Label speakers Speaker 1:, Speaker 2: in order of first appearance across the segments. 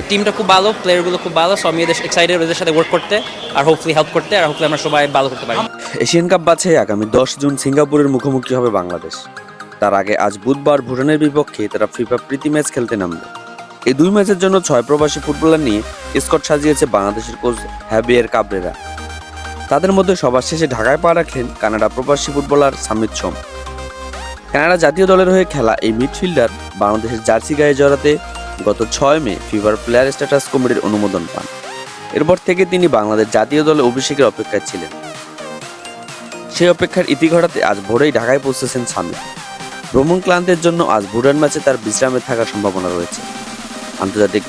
Speaker 1: টিমটা খুব ভালো, প্লেয়ারগুলো খুব ভালো, সো আমি এক্সাইটেড ওদের সাথে ওয়ার্ক করতে আর হোপফুলি হেল্প করতে আর হোপফুলি আমরা সবাই ভালো করতে পারি।
Speaker 2: এশিয়ান কাপ বাছাই আগামী 10 জুন সিঙ্গাপুরের মুখোমুখি হবে বাংলাদেশ। তার আগে আজ বুধবার ভুটানের বিপক্ষে তারা ফিফা প্রীতি ম্যাচ খেলতে নামবে। এই দুই ম্যাচের জন্য 6 প্রবাসী ফুটবলার নিয়ে স্কোয়াড সাজিয়েছে বাংলাদেশের কোচ হ্যাভিয়ের কাবরেরা। তাদের মধ্যে সবার শেষে ঢাকায় পা রাখলেন কানাডা প্রবাসী ফুটবলার সামিত সোম। কানাডা জাতীয় দলের হয়ে খেলা এই মিডফিল্ডার বাংলাদেশের জার্সি গায়ে জড়াতে গত 6 মে ফিফার প্লেয়ার স্ট্যাটাস কমিটির অনুমোদন পান। এরপর থেকে তিনি বাংলাদেশ জাতীয় দলে অভিষেকের অপেক্ষায় ছিলেন। সেই অপেক্ষার ইতি ঘটাতে আজ ভোরেই ঢাকায় পৌঁছেছেন সামিত। ভ্রমণ ক্লান্তের জন্য আজ ভুটান ম্যাচে তার বিশ্রামে থাকার সম্ভাবনা রয়েছে। আন্তর্জাতিক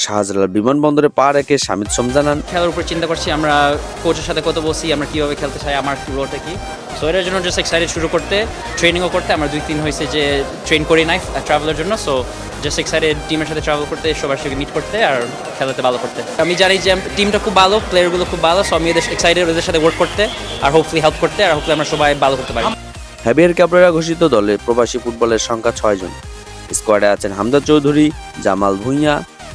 Speaker 2: শাহজালাল বিমানবন্দরে পা রেখে সামিত সোম জানান,
Speaker 1: খেলার উপর চিন্তা করছি, আমরা কোচের সাথে কত বসি, আমরা কীভাবে খেলতে চাই, আমার রোলটা কি। সো এটার জন্য জাস্ট এক্সাইটেড শুরু করতে, ট্রেনিংও করতে। আমার 2-3 হয়েছে যে ট্রেন করি নাই ট্রাভেলের জন্য। সো জাস্ট এক্সাইটেড টিমের সাথে ট্রাভেল করতে, সবার সাথে মিট করতে আর খেলাতে ভালো করতে। আমি জানি যে টিমটা খুব ভালো, প্লেয়ারগুলো খুব ভালো, সো আমি এক্সাইটেড ওদের সাথে ওয়ার্ক করতে আর হোপফুলি হেল্প করতে আর হোপফুলি আমরা সবাই ভালো করতে পারি।
Speaker 2: হ্যাভিয়ের কাবরেরা ঘোষিত দলে প্রবাসী ফুটবলের সংখ্যা 6 জন। স্কোয়াডে আছেন হামজা চৌধুরী, জামাল ভুঁইয়া,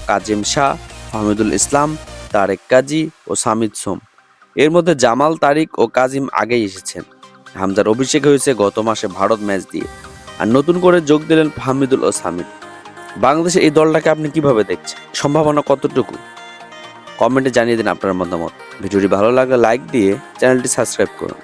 Speaker 2: কাজিম শাহ, ফাহমিদুল ইসলাম, তারেক কাজী ও সামিত সোম। এর মধ্যে জামাল, তারিক ও কাজিম আগেই এসেছেন। হামজার অভিষেক হয়েছে গত মাসে ভারত ম্যাচ দিয়ে, আর নতুন করে যোগ দিলেন ফাহমিদুল ও সামিত। বাংলাদেশে এই দলটাকে আপনি কিভাবে দেখছেন? সম্ভাবনা কতটুকু? কমেন্টে জানিয়ে দিন আপনার মতামত। ভিডিওটি ভালো লাগলে লাইক দিয়ে চ্যানেলটি সাবস্ক্রাইব করুন।